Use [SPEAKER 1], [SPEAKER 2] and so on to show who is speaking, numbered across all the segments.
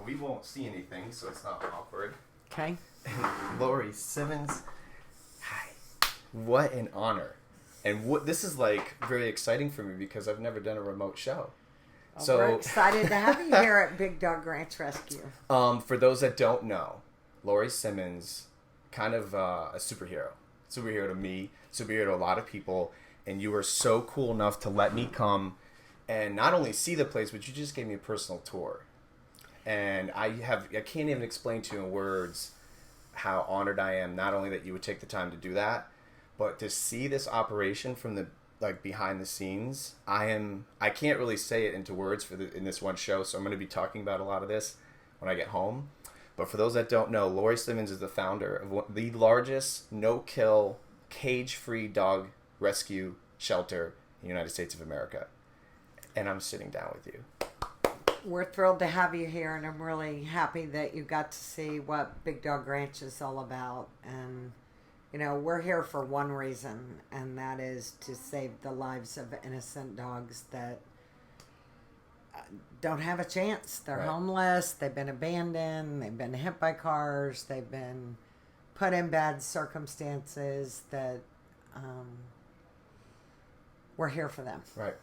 [SPEAKER 1] we won't see anything, so it's not awkward.
[SPEAKER 2] Okay.
[SPEAKER 1] Lauree Simmons. Hi. What an honor. And this is like very exciting for me because I've never done a remote show.
[SPEAKER 2] Well,
[SPEAKER 1] So
[SPEAKER 2] we're excited to have you here at Big Dog Ranch Rescue.
[SPEAKER 1] For those that don't know, Lauree Simmons, kind of a superhero. Superhero to me, superhero to a lot of people. And you were so cool enough to let me come and not only see the place, but you just gave me a personal tour. And I can't even explain to you in words how honored I am, not only that you would take the time to do that, but to see this operation from the behind the scenes. I can't really say it into words in this one show, so I'm going to be talking about a lot of this when I get home. But for those that don't know, Lauree Simmons is the founder of the largest no-kill, cage-free dog rescue shelter in the United States of America. And I'm sitting down with you.
[SPEAKER 2] We're thrilled to have you here, and I'm really happy that you got to see what Big Dog Ranch is all about. And, you know, we're here for one reason, and that is to save the lives of innocent dogs that don't have a chance. They're
[SPEAKER 1] Right.
[SPEAKER 2] homeless, they've been abandoned, they've been hit by cars, they've been put in bad circumstances that we're here for them.
[SPEAKER 1] Right.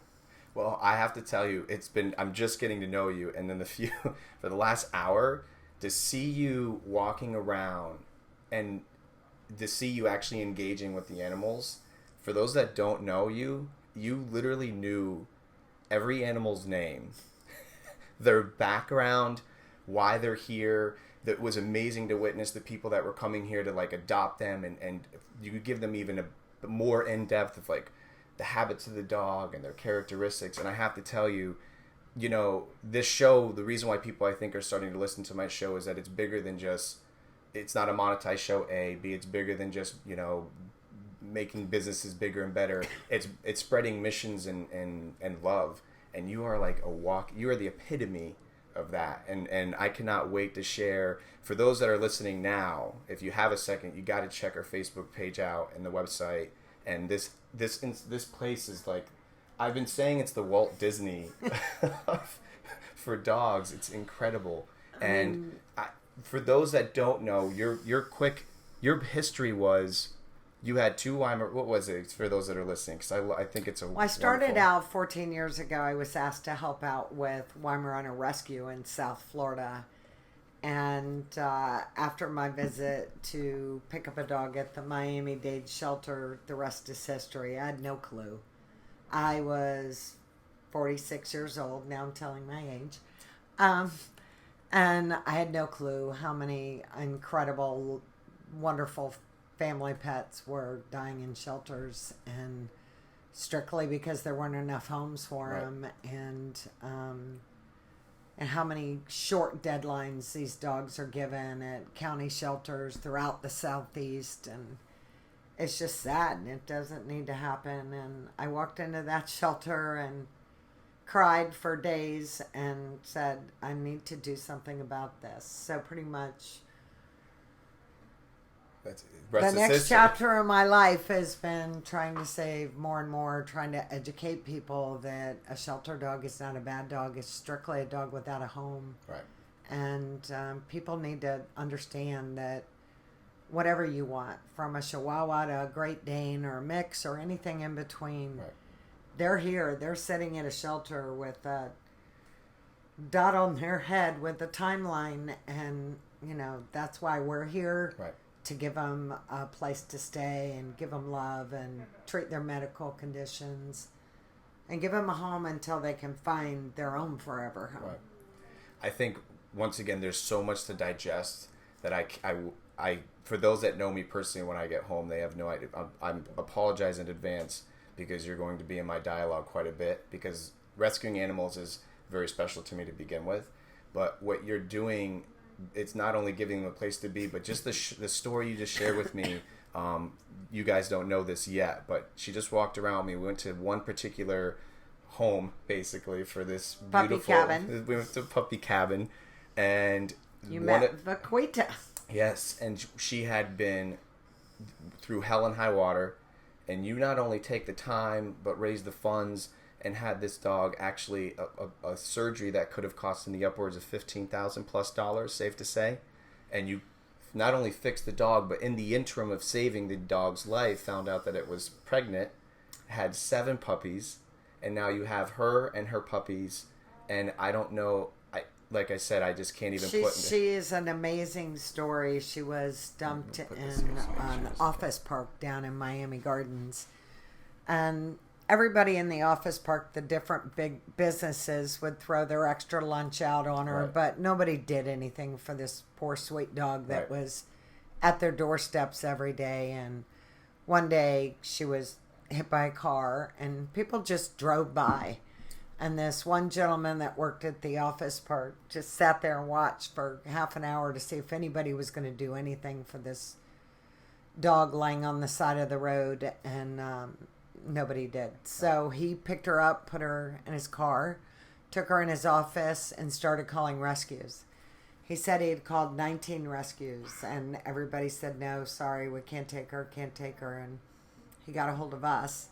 [SPEAKER 1] Well, I have to tell you, I'm just getting to know you, and then for the last hour, to see you walking around and to see you actually engaging with the animals, for those that don't know you, you literally knew every animal's name, their background, why they're here. That was amazing to witness the people that were coming here to adopt them, and you could give them even a more in-depth of the habits of the dog and their characteristics. And I have to tell you, you know, this show, the reason why people I think are starting to listen to my show is that it's bigger than just, it's not a monetized show, A. B, it's bigger than just, you know, making businesses bigger and better. It's spreading missions and love. And you are you are the epitome of that. And I cannot wait to share. For those that are listening now, if you have a second, you got to check our Facebook page out and the website. And this place is I've been saying it's the Walt Disney for dogs. It's incredible. And for those that don't know, your history was you had two Weimar. What was it for those that are listening? Because I think it's a.
[SPEAKER 2] Well, I started out 14 years ago. I was asked to help out with Weimaraner Rescue in South Florida. And after my visit to pick up a dog at the Miami-Dade shelter, the rest is history. I had no clue. I was 46 years old. Now I'm telling my age. And I had no clue how many incredible, wonderful family pets were dying in shelters. And strictly because there weren't enough homes for them. And how many short deadlines these dogs are given at county shelters throughout the Southeast. And it's just sad, and it doesn't need to happen. And I walked into that shelter and cried for days and said, I need to do something about this. So pretty much the next chapter of my life has been trying to save more and more, trying to educate people that a shelter dog is not a bad dog. It's strictly a dog without a home.
[SPEAKER 1] Right.
[SPEAKER 2] And people need to understand that whatever you want, from a Chihuahua to a Great Dane or a mix or anything in between, they're here. They're sitting at a shelter with a dot on their head with a timeline. And, you know, that's why we're here.
[SPEAKER 1] Right.
[SPEAKER 2] To give them a place to stay and give them love and treat their medical conditions and give them a home until they can find their own forever home.
[SPEAKER 1] Right. I think, once again, there's so much to digest that I for those that know me personally, when I get home, they have no idea. I apologize in advance because you're going to be in my dialogue quite a bit, because rescuing animals is very special to me to begin with. But what you're doing, it's not only giving them a place to be, but just the story you just shared with me. You guys don't know this yet, but she just walked around me. We went to one particular home, basically, for this
[SPEAKER 2] puppy cabin.
[SPEAKER 1] We went to a puppy cabin, and
[SPEAKER 2] you met Vaquita.
[SPEAKER 1] Yes, and she had been through hell and high water, and you not only take the time but raise the funds and had this dog actually a surgery that could have cost in the upwards of $15,000+ safe to say, and you not only fixed the dog, but in the interim of saving the dog's life, found out that it was pregnant, had 7 puppies, and now you have her and her puppies, and I don't know. Like I said, I just can't even put.
[SPEAKER 2] She is an amazing story. She was dumped in an office park down in Miami Gardens, and everybody in the office park, the different big businesses, would throw their extra lunch out on her, but nobody did anything for this poor sweet dog that was at their doorsteps every day. And one day she was hit by a car, and people just drove by. And this one gentleman that worked at the office park just sat there and watched for half an hour to see if anybody was going to do anything for this dog laying on the side of the road, and nobody did. So he picked her up, put her in his car, took her in his office, and started calling rescues. He said he had called 19 rescues, and everybody said, no, sorry, we can't take her, and he got a hold of us.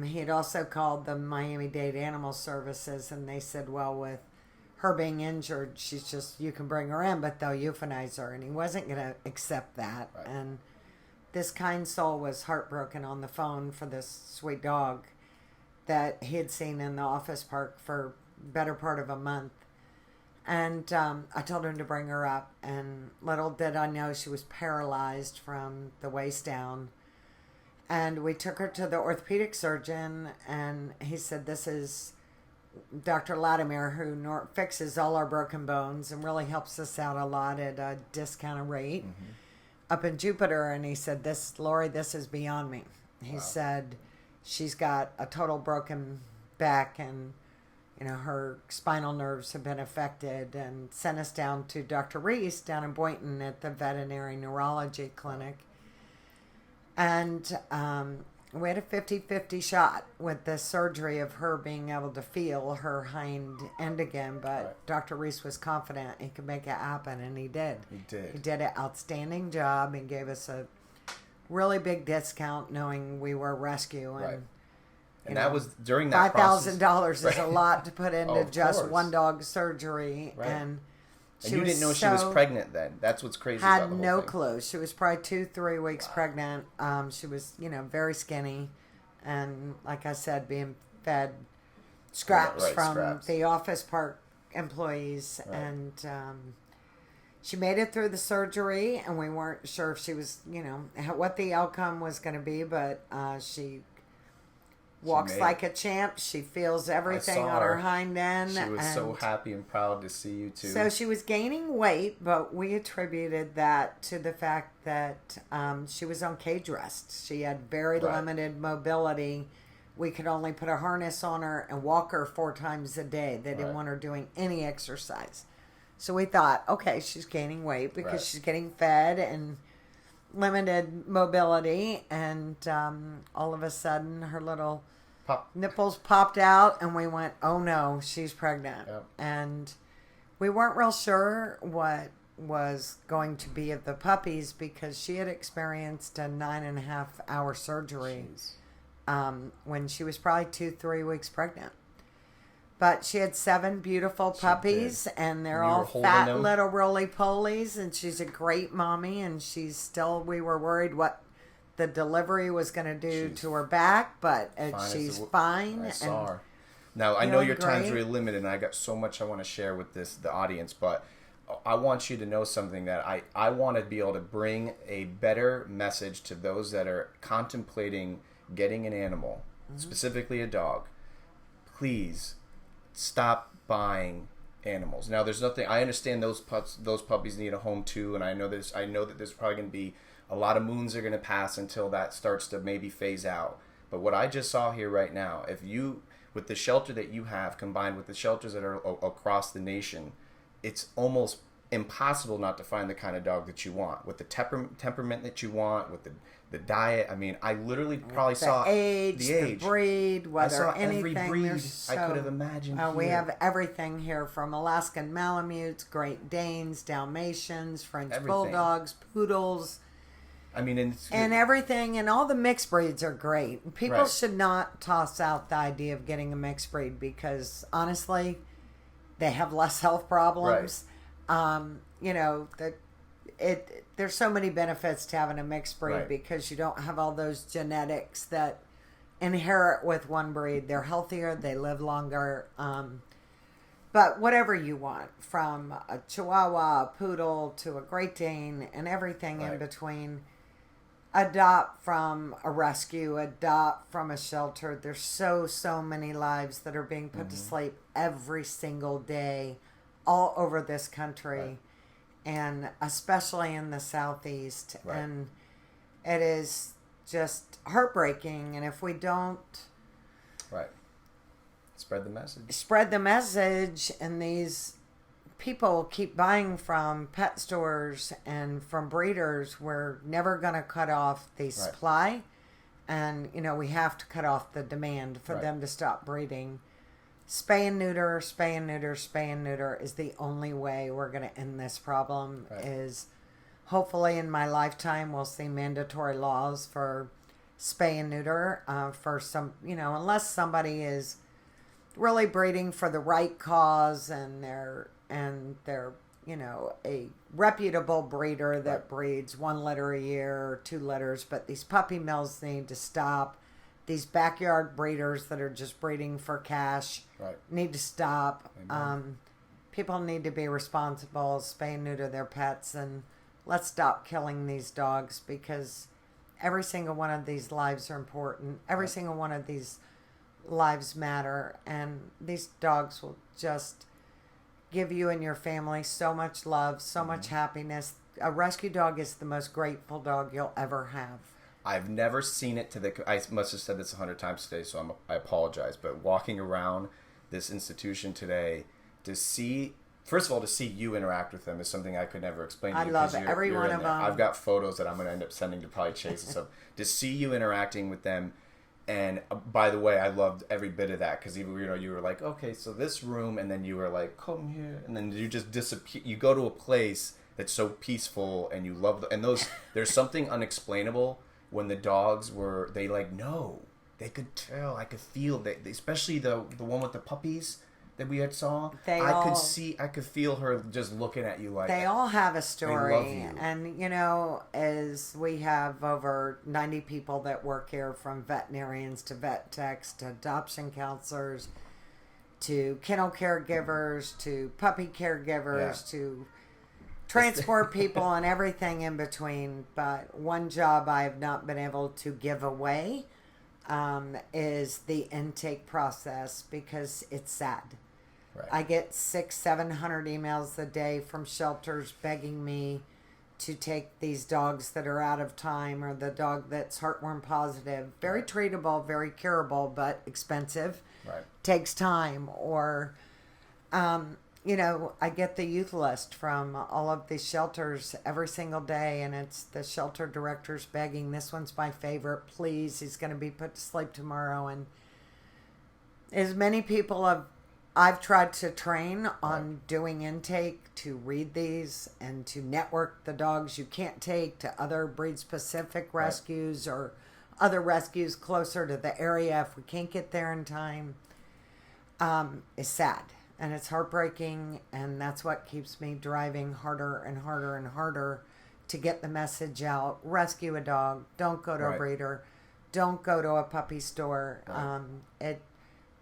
[SPEAKER 2] He had also called the Miami-Dade Animal Services, and they said, well, with her being injured, she's just, you can bring her in, but they'll euthanize her. And he wasn't going to accept that. Right. And this kind soul was heartbroken on the phone for this sweet dog that he had seen in the office park for better part of a month. And I told him to bring her up, and little did I know she was paralyzed from the waist down. And we took her to the orthopedic surgeon, and he said, this is Dr. Latimer, who fixes all our broken bones and really helps us out a lot at a discounted rate up in Jupiter. And he said, Lauree, this is beyond me. He said, she's got a total broken back, and her spinal nerves have been affected, and sent us down to Dr. Reese down in Boynton at the veterinary neurology clinic. And we had a 50-50 shot with the surgery of her being able to feel her hind end again. But Dr. Reese was confident he could make it happen, and he did. He did an outstanding job and gave us a really big discount, knowing we were rescue.
[SPEAKER 1] And that was during that process.
[SPEAKER 2] $5,000 is a lot to put into just one dog's surgery. And
[SPEAKER 1] you didn't know she was pregnant then. That's what's crazy about the whole thing.
[SPEAKER 2] Had no clue. She was probably 2-3 weeks pregnant. She was, very skinny. And like I said, being fed scraps from the office park employees. And she made it through the surgery, and we weren't sure if she was, what the outcome was going to be. But she walks like a champ. She feels everything on her hind end.
[SPEAKER 1] She was so happy and proud to see you too.
[SPEAKER 2] So she was gaining weight, but we attributed that to the fact that she was on cage rest. She had very limited mobility. We could only put a harness on her and walk her 4 times a day. They didn't want her doing any exercise. So we thought, okay, she's gaining weight because she's getting fed and limited mobility. And all of a sudden, her little nipples popped out, and we went, oh no, she's pregnant. And we weren't real sure what was going to be of the puppies, because she had experienced a 9.5-hour surgery when she was probably 2-3 weeks pregnant. But she had 7 beautiful puppies, and they're all fat little roly-polies, and she's a great mommy, and we were worried what the delivery was going to do to her back, but she's fine.
[SPEAKER 1] I saw her. Now, I know your time's really limited, and I got so much I want to share with the audience, but I want you to know something, that I want to be able to bring a better message to those that are contemplating getting an animal, specifically a dog. Please stop buying animals. Now, there's nothing. I understand those puppies need a home too, and I know that there's probably going to be a lot of moons are going to pass until that starts to maybe phase out. But what I just saw here right now, if you, with the shelter that you have combined with the shelters that are across the nation, it's almost impossible not to find the kind of dog that you want, with the temperament that you want, with the diet. I mean, I literally probably saw
[SPEAKER 2] the breed, whether
[SPEAKER 1] every
[SPEAKER 2] anything.
[SPEAKER 1] breed I could have imagined.
[SPEAKER 2] We have everything here, from Alaskan Malamutes, Great Danes, Dalmatians, French Bulldogs, Poodles.
[SPEAKER 1] I mean,
[SPEAKER 2] and everything, and all the mixed breeds are great. People
[SPEAKER 1] Right.
[SPEAKER 2] should not toss out the idea of getting a mixed breed because honestly, they have less health problems. You know, there's so many benefits to having a mixed breed
[SPEAKER 1] Right.
[SPEAKER 2] because you don't have all those genetics that inherit with one breed. They're healthier, they live longer. But whatever you want, from a Chihuahua, a Poodle, to a Great Dane, and everything in
[SPEAKER 1] Right.
[SPEAKER 2] between, adopt from a rescue, adopt from a shelter. There's so many lives that are being put to sleep every single day all over this country.
[SPEAKER 1] Right.
[SPEAKER 2] And especially in the Southeast.
[SPEAKER 1] Right.
[SPEAKER 2] And it is just heartbreaking. And if we don't
[SPEAKER 1] Right. Spread the message.
[SPEAKER 2] spread the message, and these people keep buying from pet stores and from breeders, we're never going to cut off the supply. And, you know, we have to cut off the demand for them to stop breeding. Spay and neuter, spay and neuter, spay and neuter is the only way we're going to end this problem. Is hopefully in my lifetime we'll see mandatory laws for spay and neuter for some, you know, unless somebody is really breeding for the right cause and they're you know, a reputable breeder that breeds 1 litter a year or 2 litters. But these puppy mills need to stop. These backyard breeders that are just breeding for cash need to stop. People need to be responsible, spay and neuter their pets, and let's stop killing these dogs, because every single one of these lives are important. Every single one of these lives matter, and these dogs will just give you and your family so much love, so much happiness. A rescue dog is the most grateful dog you'll ever have.
[SPEAKER 1] I've never seen it to the... I must have said this 100 times today, so I apologize. But walking around this institution today, to see... First of all, to see you interact with them is something I could never explain to you.
[SPEAKER 2] I love every one of them.
[SPEAKER 1] I've got photos that I'm going to end up sending to probably Chase and stuff. To see you interacting with them, and by the way, I loved every bit of that, because even, you know, you were like, okay, so this room, and then you were like, come here, and then you just disappear. You go to a place that's so peaceful, and you love and those. There's something unexplainable when the dogs were. They no, they could tell. I could feel that, especially the one with the puppies that we had saw. I could feel her just looking at you like
[SPEAKER 2] they all have a story.
[SPEAKER 1] Love you.
[SPEAKER 2] And you know, as we have over 90 people that work here, from veterinarians to vet techs to adoption counselors to kennel caregivers to puppy caregivers to transport people and everything in between. But one job I have not been able to give away is the intake process, because it's sad.
[SPEAKER 1] Right.
[SPEAKER 2] I get 600-700 emails a day from shelters begging me to take these dogs that are out of time, or the dog that's heartworm positive. Very treatable, very curable, but expensive.
[SPEAKER 1] Right.
[SPEAKER 2] Takes time. Or, you know, I get the youth list from all of these shelters every single day, and it's the shelter directors begging, this one's my favorite, please, he's going to be put to sleep tomorrow. And as many people I've tried to train on doing intake, to read these and to network the dogs you can't take to other breed-specific rescues or other rescues closer to the area if we can't get there in time, is sad. And it's heartbreaking, and that's what keeps me driving harder and harder and harder to get the message out. Rescue a dog. Don't go to a breeder. Don't go to a puppy store.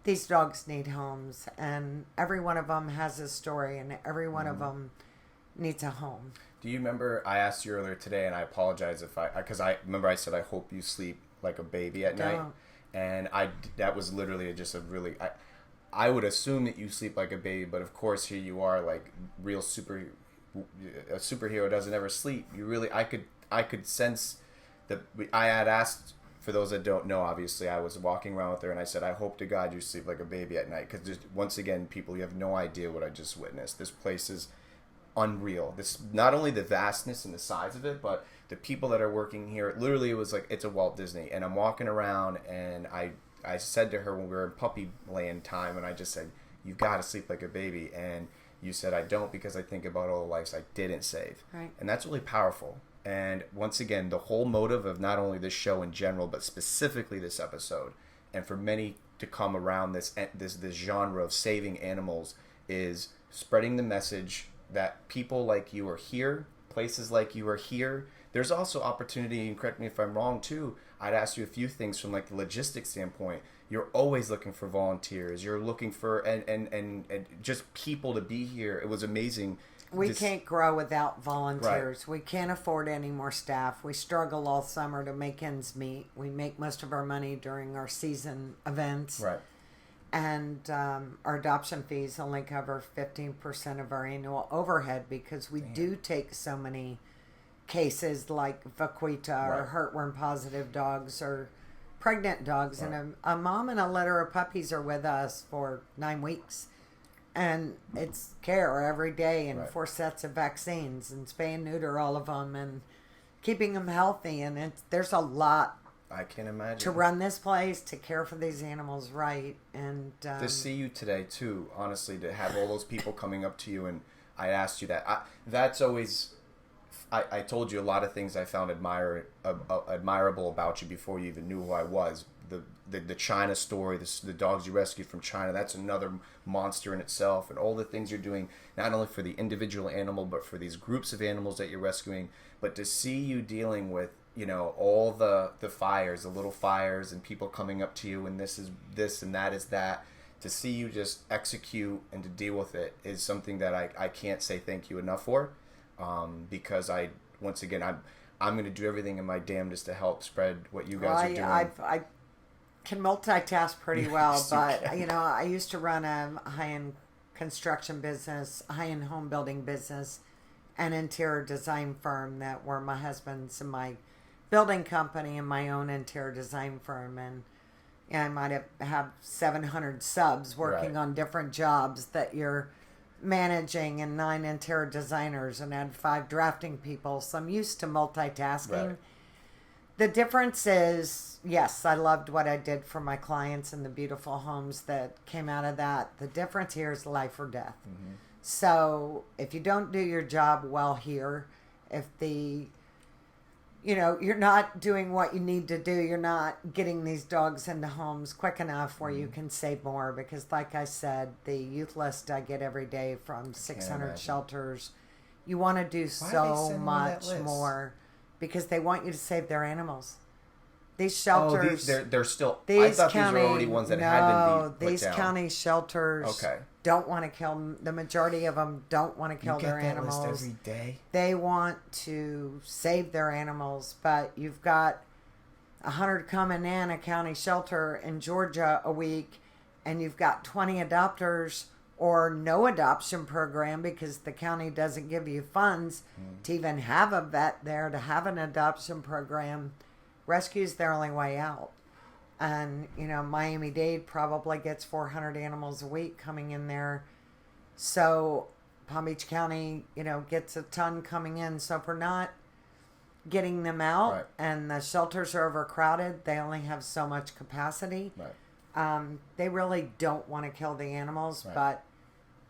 [SPEAKER 2] These dogs need homes, and every one of them has a story, and every one of them needs a home.
[SPEAKER 1] Do you remember, I asked you earlier today, and I apologize because I remember I said, I hope you sleep like a baby at night. And that was literally just a really, I would assume that you sleep like a baby, but of course here you are, like a superhero doesn't ever sleep. You really, I could sense that. I had asked, for those that don't know, obviously, I was walking around with her, and I said, I hope to God you sleep like a baby at night. Because once again, people, you have no idea what I just witnessed. This place is unreal. This, not only the vastness and the size of it, but the people that are working here. Literally, it was like, it's a Walt Disney. And I'm walking around, and I said to her when we were in puppy land time, and I just said, you've got to sleep like a baby. And you said, I don't, because I think about all the lives I didn't save.
[SPEAKER 2] Right.
[SPEAKER 1] And that's really powerful. And once again, the whole motive of not only this show in general, but specifically this episode, and for many to come around this genre of saving animals, is spreading the message that people like you are here, places like you are here. There's also opportunity, and correct me if I'm wrong too, I'd ask you a few things from like the logistics standpoint. You're always looking for volunteers. You're looking for and just people to be here. It was amazing.
[SPEAKER 2] We can't grow without volunteers.
[SPEAKER 1] Right.
[SPEAKER 2] We can't afford any more staff. We struggle all summer to make ends meet. We make most of our money during our season events.
[SPEAKER 1] Right.
[SPEAKER 2] And our adoption fees only cover 15% of our annual overhead because we do take so many cases like vaquita or heartworm positive dogs or pregnant dogs. Right. And a mom and a litter of puppies are with us for 9 weeks. And it's care every day and 4 sets of vaccines and spay and neuter all of them and keeping them healthy. And there's a lot.
[SPEAKER 1] I can imagine. To
[SPEAKER 2] run this place, to care for these animals right. And
[SPEAKER 1] to see you today, too, honestly, to have all those people coming up to you. And I asked you that. That's always... I told you a lot of things I found admirable about you before you even knew who I was. The China story, the dogs you rescued from China, that's another monster in itself. And all the things you're doing, not only for the individual animal, but for these groups of animals that you're rescuing. But to see you dealing with, all the fires, the little fires, and people coming up to you, and this is this and that is that. To see you just execute and to deal with it is something that I can't say thank you enough for. Because once again, I'm going to do everything in my damnedest to help spread what you guys are doing.
[SPEAKER 2] I can multitask pretty well,
[SPEAKER 1] Yes,
[SPEAKER 2] but I used to run a high-end construction business, high-end home building business, an interior design firm that were my husband's and my building company and my own interior design firm, and I might have 700 subs working on different jobs that you're managing and 9 interior designers and had 5 drafting people. So I'm used to multitasking.
[SPEAKER 1] Right.
[SPEAKER 2] The difference is, yes, I loved what I did for my clients and the beautiful homes that came out of that. The difference here is life or death. Mm-hmm. So if you don't do your job well here, if you're not doing what you need to do, you're not getting these dogs into homes quick enough where you can save more. Because like I said, the youth list I get every day from 600 shelters, you want to do so much more because they want you to save their animals. These shelters...
[SPEAKER 1] Oh, they're still... I thought these were already ones that had been put
[SPEAKER 2] these
[SPEAKER 1] down.
[SPEAKER 2] county shelters don't want to kill them. The majority of them don't want to kill their animals.
[SPEAKER 1] You get that list every day?
[SPEAKER 2] They want to save their animals, but you've got 100 coming in a county shelter in Georgia a week, and you've got 20 adopters or no adoption program because the county doesn't give you funds to even have a vet there, to have an adoption program. Rescue's their only way out. And, Miami-Dade probably gets 400 animals a week coming in there. So Palm Beach County, gets a ton coming in. So if we're not getting them out and the shelters are overcrowded, they only have so much capacity. Right. They really don't want to kill the animals, but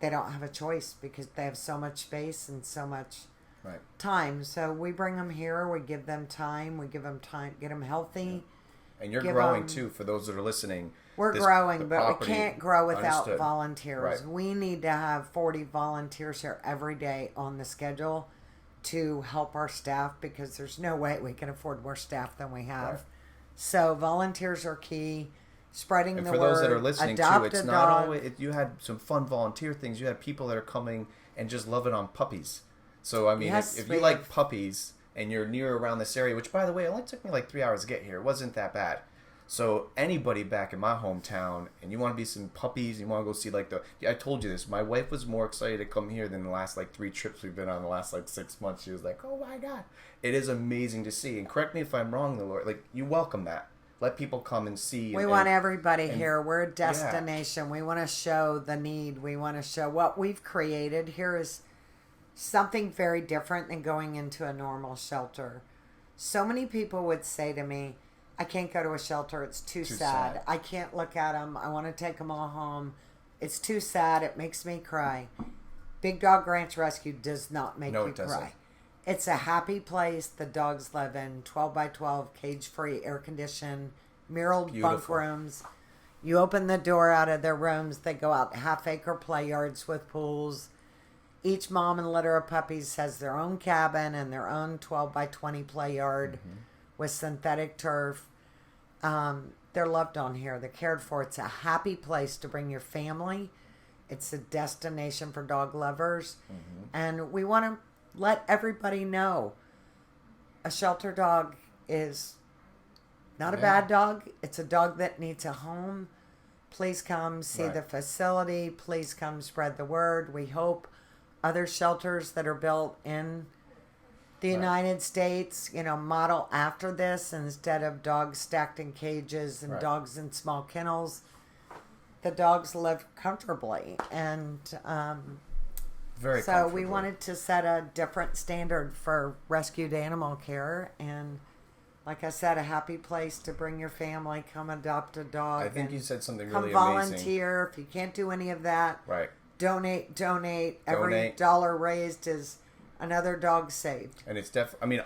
[SPEAKER 2] they don't have a choice because they have so much space and so much time. So we bring them here, we give them time, get them healthy. Yeah.
[SPEAKER 1] And you're growing too, for those that are listening.
[SPEAKER 2] We're growing, but we can't grow without volunteers.
[SPEAKER 1] Right.
[SPEAKER 2] We need to have 40 volunteers here every day on the schedule to help our staff because there's no way we can afford more staff than we have. Right. So volunteers are key. Spreading the word.
[SPEAKER 1] And for those that are listening too, it's not always... You had some fun volunteer things. You had people that are coming and just loving on puppies. So, I mean, if you like puppies... and you're near around this area, which, by the way, it only took me like 3 hours to get here. It wasn't that bad. So anybody back in my hometown, and you want to be some puppies, you want to go see I told you this. My wife was more excited to come here than the last 3 trips we've been on the last 6 months. She was like, oh my God. It is amazing to see. And correct me if I'm wrong, Lauree. You welcome that. Let people come and see.
[SPEAKER 2] We want everybody here. We're a destination. We want to show the need. We want to show what we've created. Here is something very different than going into a normal shelter. So many people would say to me, I can't go to a shelter. It's too sad. I can't look at them. I want to take them all home. It's too sad. It makes me cry. Big Dog Ranch Rescue does not make you cry. It's a happy place. The dogs live in 12 by 12, cage-free, air-conditioned, mirrored bunk
[SPEAKER 1] Beautiful.
[SPEAKER 2] rooms. You open the door out of their rooms, they go out half-acre play yards with pools. Each mom and litter of puppies has their own cabin and their own 12 by 20 play yard with synthetic turf. They're loved on here. They're cared for. It's a happy place to bring your family. It's a destination for dog lovers. And we want to let everybody know a shelter dog is not a bad dog. It's a dog that needs a home. Please come see the facility. Please come spread the word. We hope other shelters that are built in the United States, model after this instead of dogs stacked in cages and dogs in small kennels. The dogs live comfortably. And
[SPEAKER 1] Very
[SPEAKER 2] so
[SPEAKER 1] comfortably.
[SPEAKER 2] we wanted to set a different standard for rescued animal care. And like I said, a happy place to bring your family, come adopt a dog.
[SPEAKER 1] I think you said something
[SPEAKER 2] come
[SPEAKER 1] really
[SPEAKER 2] volunteer. If you can't do any of that,
[SPEAKER 1] Right.
[SPEAKER 2] donate. Every
[SPEAKER 1] Donate.
[SPEAKER 2] dollar raised is another dog saved.
[SPEAKER 1] And it's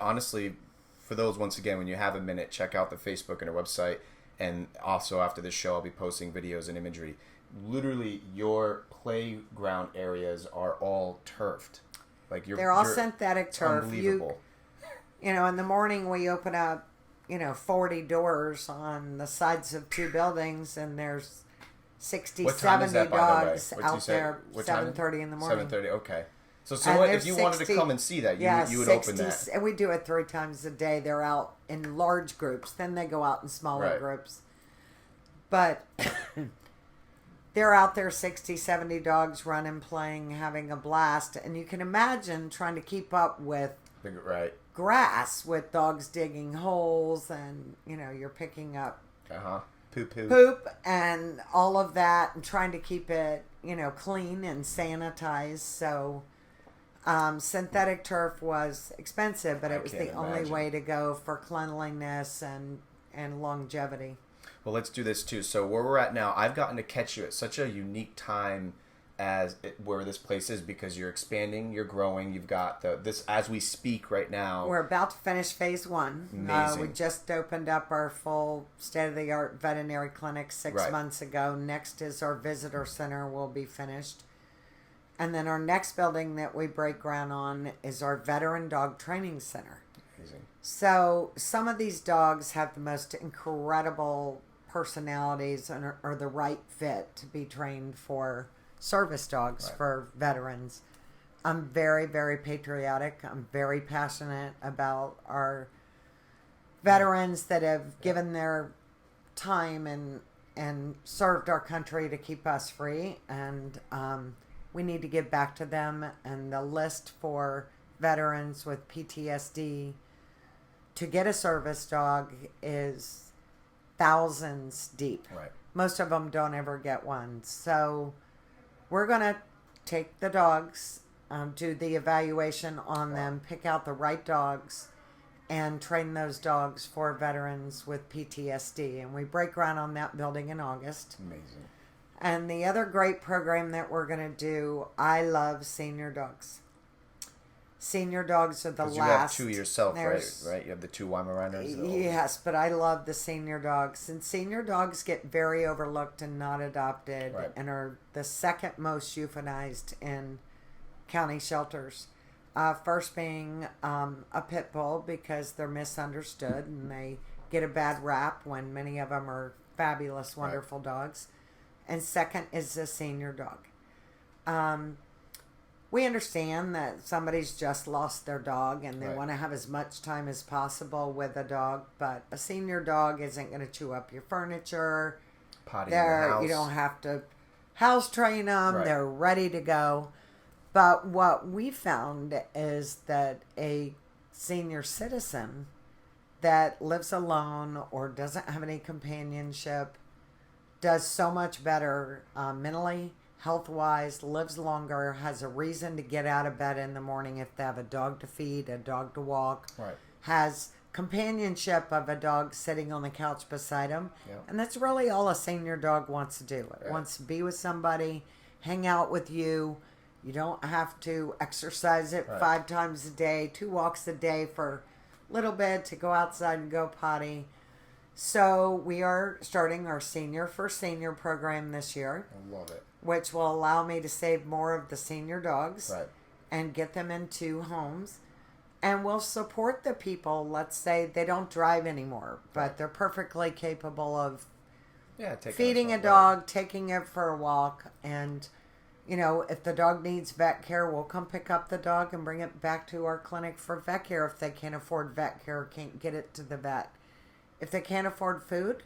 [SPEAKER 1] honestly, for those, once again, when you have a minute, check out the Facebook and our website. And also after this show, I'll be posting videos and imagery. Literally, your playground areas are all turfed.
[SPEAKER 2] They're all synthetic turf.
[SPEAKER 1] Unbelievable.
[SPEAKER 2] In the morning we open up, 40 doors on the sides of two buildings, and there's 60,
[SPEAKER 1] What time is
[SPEAKER 2] 70
[SPEAKER 1] that, by the way?
[SPEAKER 2] dogs
[SPEAKER 1] What'd you
[SPEAKER 2] out
[SPEAKER 1] say?
[SPEAKER 2] there.
[SPEAKER 1] What time?
[SPEAKER 2] 7:30 in the morning.
[SPEAKER 1] 7:30. Okay. So
[SPEAKER 2] And
[SPEAKER 1] if
[SPEAKER 2] there's
[SPEAKER 1] you wanted to
[SPEAKER 2] 60
[SPEAKER 1] come and see that, you would
[SPEAKER 2] 60,
[SPEAKER 1] open that.
[SPEAKER 2] and we do it 3 times a day. They're out in large groups. Then they go out in smaller
[SPEAKER 1] Right.
[SPEAKER 2] groups. But they're out there, 60, 70 dogs running, playing, having a blast. And you can imagine trying to keep up with
[SPEAKER 1] Right.
[SPEAKER 2] grass with dogs digging holes, and you're picking up
[SPEAKER 1] Poop.
[SPEAKER 2] and all of that, and trying to keep it clean and sanitized. So synthetic turf was expensive, but it was the only way to go for cleanliness and longevity.
[SPEAKER 1] Well, let's do this too. So where we're at now, I've gotten to catch you at such a unique time where this place is, because you're expanding, you're growing. You've got this as we speak right now.
[SPEAKER 2] We're about to finish phase 1.
[SPEAKER 1] Amazing.
[SPEAKER 2] We just opened up our full state-of-the-art veterinary clinic 6 months ago. Next is our visitor center will be finished. And then our next building that we break ground on is our veteran dog training center.
[SPEAKER 1] Amazing.
[SPEAKER 2] So some of these dogs have the most incredible personalities and are the right fit to be trained for service dogs for veterans. I'm very, very patriotic. I'm very passionate about our veterans that have given their time and served our country to keep us free. And we need to give back to them. And the list for veterans with PTSD to get a service dog is thousands deep.
[SPEAKER 1] Right.
[SPEAKER 2] Most of them don't ever get one. So we're going to take the dogs, do the evaluation on them, pick out the right dogs, and train those dogs for veterans with PTSD. And we break ground on that building in August.
[SPEAKER 1] Amazing.
[SPEAKER 2] And the other great program that we're going to do, I love senior dogs. Senior dogs are the last.
[SPEAKER 1] You have 2 yourself, right? You have the 2 Weimaraners.
[SPEAKER 2] Yes, but I love the senior dogs. And senior dogs get very overlooked and not adopted, and are the second most euthanized in county shelters. First being a pit bull, because they're misunderstood and they get a bad rap when many of them are fabulous, wonderful dogs. And second is a senior dog. We understand that somebody's just lost their dog and they want to have as much time as possible with a dog, but a senior dog isn't going to chew up your furniture.
[SPEAKER 1] Potty in the house.
[SPEAKER 2] You don't have to house train them. They're ready to go. But what we found is that a senior citizen that lives alone or doesn't have any companionship does so much better mentally, health-wise, lives longer, has a reason to get out of bed in the morning if they have a dog to feed, a dog to walk, has companionship of a dog sitting on the couch beside them. And that's really all a senior dog wants to do. It wants to be with somebody, hang out with you. You don't have to exercise it
[SPEAKER 1] Right.
[SPEAKER 2] 5 times a day, 2 walks a day for a little bit to go outside and go potty. So we are starting our Senior for Senior program this year,
[SPEAKER 1] I love it.
[SPEAKER 2] which will allow me to save more of the senior dogs
[SPEAKER 1] Right.
[SPEAKER 2] and get them into homes. And we'll support the people. Let's say they don't drive anymore, but
[SPEAKER 1] Right.
[SPEAKER 2] they're perfectly capable of
[SPEAKER 1] Taking
[SPEAKER 2] feeding a
[SPEAKER 1] us on,
[SPEAKER 2] dog, taking it for a walk, and if the dog needs vet care, we'll come pick up the dog and bring it back to our clinic for vet care if they can't afford vet care, can't get it to the vet. If they can't afford food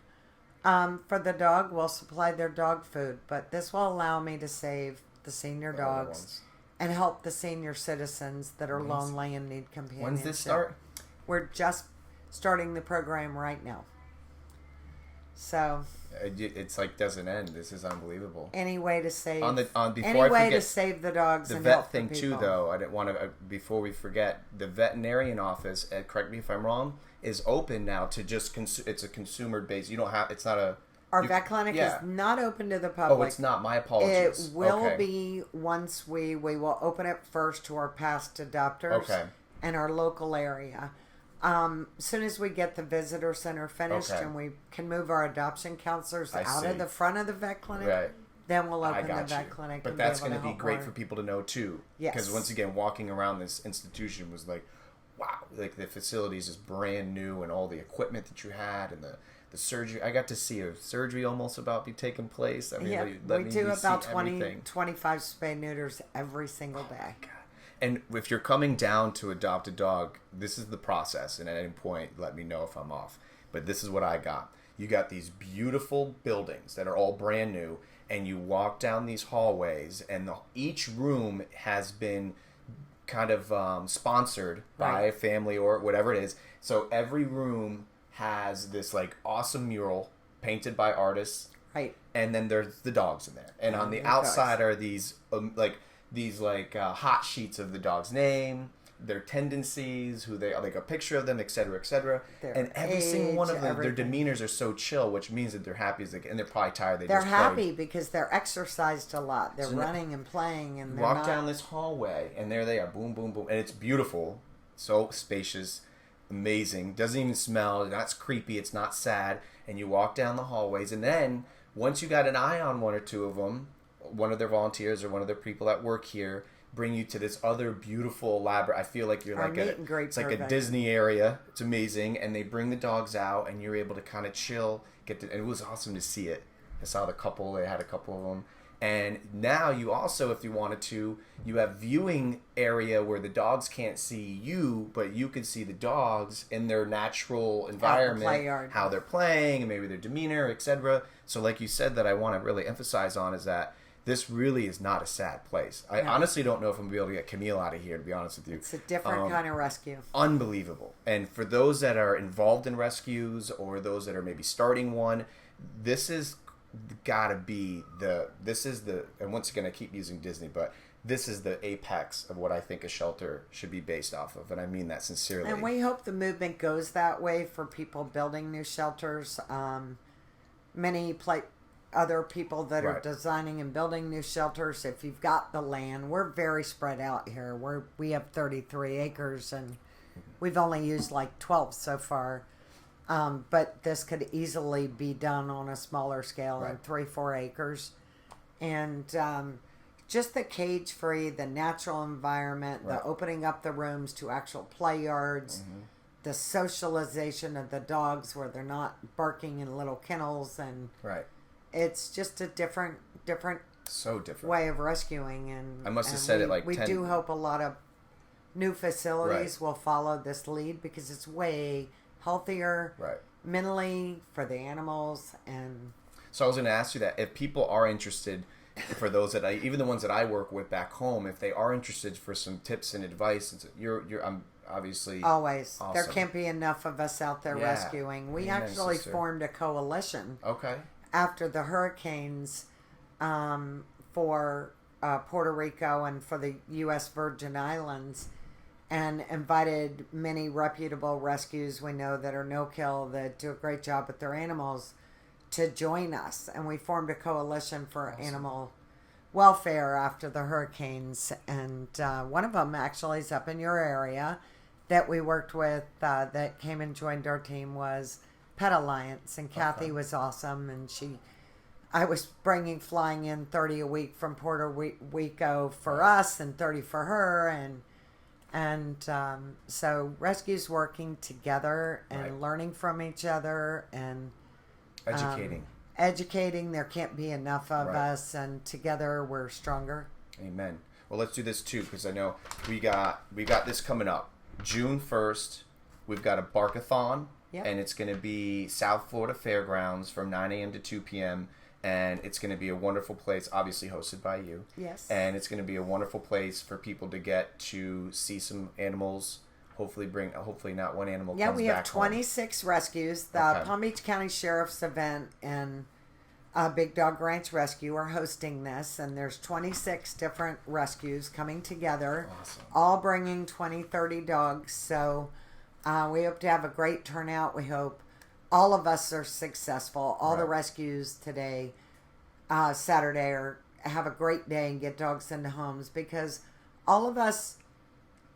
[SPEAKER 2] for the dog, we'll supply their dog food. But this will allow me to save the senior
[SPEAKER 1] The older
[SPEAKER 2] dogs
[SPEAKER 1] ones.
[SPEAKER 2] and help the senior citizens that are
[SPEAKER 1] When's-
[SPEAKER 2] lonely and need companionship.
[SPEAKER 1] When's this start?
[SPEAKER 2] We're just starting the program right now. So
[SPEAKER 1] It's like doesn't end. This is unbelievable.
[SPEAKER 2] any way to save
[SPEAKER 1] Before
[SPEAKER 2] any
[SPEAKER 1] I
[SPEAKER 2] way to
[SPEAKER 1] forget
[SPEAKER 2] save the dogs
[SPEAKER 1] the
[SPEAKER 2] and
[SPEAKER 1] vet
[SPEAKER 2] help
[SPEAKER 1] thing
[SPEAKER 2] the
[SPEAKER 1] too,
[SPEAKER 2] people.
[SPEAKER 1] though, I didn't want to. Before we forget, the veterinarian office, correct me if I'm wrong, is open now to just it's a consumer base. You don't have. It's not a.
[SPEAKER 2] Our vet clinic
[SPEAKER 1] yeah.
[SPEAKER 2] is not open to the public.
[SPEAKER 1] Oh, it's not. My
[SPEAKER 2] It
[SPEAKER 1] apologies.
[SPEAKER 2] will
[SPEAKER 1] Okay.
[SPEAKER 2] be once we will open it first to our past adopters
[SPEAKER 1] Okay.
[SPEAKER 2] and our local area. As soon as we get the visitor center finished
[SPEAKER 1] Okay.
[SPEAKER 2] and we can move our adoption counselors
[SPEAKER 1] I
[SPEAKER 2] out
[SPEAKER 1] see.
[SPEAKER 2] of the front of the vet clinic,
[SPEAKER 1] Right.
[SPEAKER 2] then we'll
[SPEAKER 1] I
[SPEAKER 2] open the
[SPEAKER 1] got
[SPEAKER 2] vet
[SPEAKER 1] you.
[SPEAKER 2] clinic.
[SPEAKER 1] But
[SPEAKER 2] and
[SPEAKER 1] that's
[SPEAKER 2] going to
[SPEAKER 1] be great for people to know too.
[SPEAKER 2] Yes.
[SPEAKER 1] Because once again, walking around this institution was like, wow, like the facilities is brand new and all the equipment that you had and the surgery. I got to see a surgery almost about to be taking place. I mean,
[SPEAKER 2] Yeah,
[SPEAKER 1] they let
[SPEAKER 2] we
[SPEAKER 1] me
[SPEAKER 2] do
[SPEAKER 1] see
[SPEAKER 2] about 20,
[SPEAKER 1] everything.
[SPEAKER 2] 25 spay neuters every single day.
[SPEAKER 1] And if you're coming down to adopt a dog, this is the process. And at any point, let me know if I'm off. But this is what I got. You got these beautiful buildings that are all brand new, and you walk down these hallways, and each room has been kind of sponsored by a family or whatever it is. So every room has this like awesome mural painted by artists.
[SPEAKER 2] Right.
[SPEAKER 1] And then there's the dogs in there. And on the
[SPEAKER 2] the
[SPEAKER 1] outside
[SPEAKER 2] dogs.
[SPEAKER 1] are these hot sheets of the dog's name, their tendencies, who they are, like a picture of them, etc., etc.
[SPEAKER 2] Their
[SPEAKER 1] And every single one
[SPEAKER 2] age,
[SPEAKER 1] of them,
[SPEAKER 2] everything.
[SPEAKER 1] their demeanors are so chill, which means that they're happy as they get, and they're probably tired.
[SPEAKER 2] They're
[SPEAKER 1] just
[SPEAKER 2] happy
[SPEAKER 1] played.
[SPEAKER 2] because they're exercised a lot. They're
[SPEAKER 1] So
[SPEAKER 2] running and playing, and they're
[SPEAKER 1] Walk
[SPEAKER 2] not,
[SPEAKER 1] down this hallway, and there they are, boom, boom, boom, and it's beautiful, so spacious, amazing. Doesn't even smell. It's not creepy. It's not sad. And you walk down the hallways, and then once you got an eye on one or two of them, one of their volunteers or one of their people that work here bring you to this other beautiful elaborate. I feel like you're
[SPEAKER 2] Our
[SPEAKER 1] like
[SPEAKER 2] meet and greet
[SPEAKER 1] it's like a
[SPEAKER 2] program.
[SPEAKER 1] Disney area. It's amazing, and they bring the dogs out, and you're able to kind of chill. And it was awesome to see it. I saw the couple. They had a couple of them. And now you also, if you wanted to, you have viewing area where the dogs can't see you, but you can see the dogs in their natural environment,
[SPEAKER 2] play yard.
[SPEAKER 1] how they're playing, and maybe their demeanor, etc. So like you said, that I want to really emphasize on is that this really is not a sad place. I honestly don't know if I'm going to be able to get Camille out of here, to be honest with you.
[SPEAKER 2] It's a different kind of rescue.
[SPEAKER 1] Unbelievable. And for those that are involved in rescues or those that are maybe starting one, this is gotta be and once again I keep using Disney, but this is the apex of what I think a shelter should be based off of, and I mean that sincerely.
[SPEAKER 2] And we hope the movement goes that way for people building new shelters. Many other people that are
[SPEAKER 1] Right.
[SPEAKER 2] designing and building new shelters. If you've got the land, we're very spread out here. We have 33 acres, and we've only used like 12 so far. But this could easily be done on a smaller scale in
[SPEAKER 1] Right.
[SPEAKER 2] 3-4 acres. And just the cage free, the natural environment,
[SPEAKER 1] Right.
[SPEAKER 2] the opening up the rooms to actual play yards, the socialization of the dogs where they're not barking in little kennels, and
[SPEAKER 1] Right.
[SPEAKER 2] it's just a different
[SPEAKER 1] So different.
[SPEAKER 2] way of rescuing. And
[SPEAKER 1] I must have
[SPEAKER 2] and
[SPEAKER 1] said
[SPEAKER 2] we,
[SPEAKER 1] it like
[SPEAKER 2] we
[SPEAKER 1] 10
[SPEAKER 2] do hope a lot of new facilities
[SPEAKER 1] Right.
[SPEAKER 2] will follow this lead because it's way healthier
[SPEAKER 1] Right.
[SPEAKER 2] mentally for the animals. And
[SPEAKER 1] So I was going to ask you that if people are interested, for those that even the ones that I work with back home, if they are interested for some tips and advice, I'm obviously
[SPEAKER 2] always
[SPEAKER 1] awesome.
[SPEAKER 2] there can't be enough of us out there
[SPEAKER 1] Yeah.
[SPEAKER 2] rescuing. We
[SPEAKER 1] Amen,
[SPEAKER 2] actually
[SPEAKER 1] sister.
[SPEAKER 2] formed a coalition
[SPEAKER 1] Okay.
[SPEAKER 2] after the hurricanes for Puerto Rico and for the U.S. Virgin Islands, and invited many reputable rescues we know that are no-kill, that do a great job with their animals, to join us. And we formed a coalition for animal welfare after the hurricanes, and one of them actually is up in your area that we worked with that came and joined our team was Pet Alliance, and Kathy was awesome, and I was flying in 30 a week from Puerto Rico for us and 30 for her, and so rescues working together and learning from each other and educating. There can't be enough of us, and together we're stronger.
[SPEAKER 1] Amen. Well, let's do this too, because I know we got this coming up June 1st. We've got a barkathon, and it's going to be South Florida Fairgrounds from 9 a.m. to 2 p.m. And it's going to be a wonderful place, obviously hosted by you.
[SPEAKER 2] Yes.
[SPEAKER 1] And it's going to be a wonderful place for people to get to see some animals. Hopefully not one animal comes back home.
[SPEAKER 2] Yeah, we have 26 rescues. The Palm Beach County Sheriff's event and Big Dog Ranch Rescue are hosting this. And there's 26 different rescues coming together.
[SPEAKER 1] Awesome.
[SPEAKER 2] All bringing 20, 30 dogs. So we hope to have a great turnout. We hope all of us are successful. All the rescues today, Saturday, have a great day and get dogs into homes, because all of us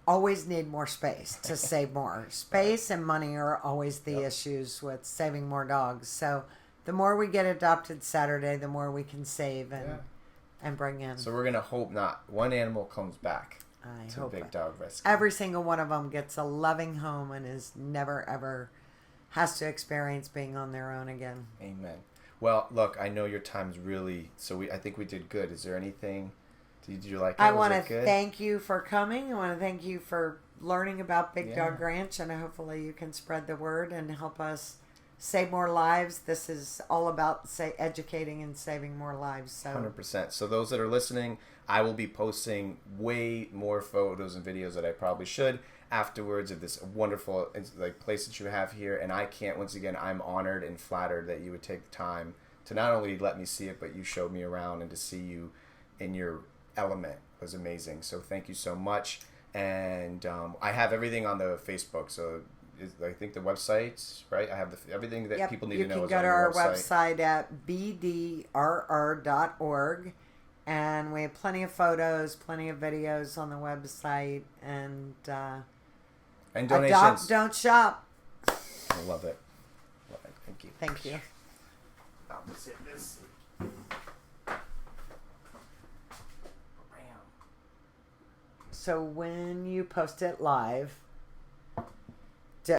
[SPEAKER 2] always need more space to save more. Space and money are always the issues with saving more dogs. So the more we get adopted Saturday, the more we can save and bring in.
[SPEAKER 1] So we're going to hope not one animal comes back to Big Dog Rescue.
[SPEAKER 2] Every single one of them gets a loving home and is never, ever has to experience being on their own again.
[SPEAKER 1] Amen. Well, look, I know your time's really... I think we did good. Is there anything... Did you like it?
[SPEAKER 2] I want to thank you for coming. I want to thank you for learning about Big Dog Ranch, and hopefully you can spread the word and help us save more lives. This is all about educating and saving more lives. So
[SPEAKER 1] 100%. So those that are listening, I will be posting way more photos and videos that I probably should afterwards of this wonderful place that you have here. And once again, I'm honored and flattered that you would take the time to not only let me see it, but you showed me around, and to see you in your element was amazing. So thank you so much. And I have everything on the Facebook. So I think the website, right? I have everything that people need to know.
[SPEAKER 2] You can go to our website at bdrr.org. And we have plenty of photos, plenty of videos on the website, and
[SPEAKER 1] donations.
[SPEAKER 2] Adopt, don't shop.
[SPEAKER 1] I love it. Thank you.
[SPEAKER 2] Thank you.
[SPEAKER 1] I'll just hit this.
[SPEAKER 2] So when you post it live,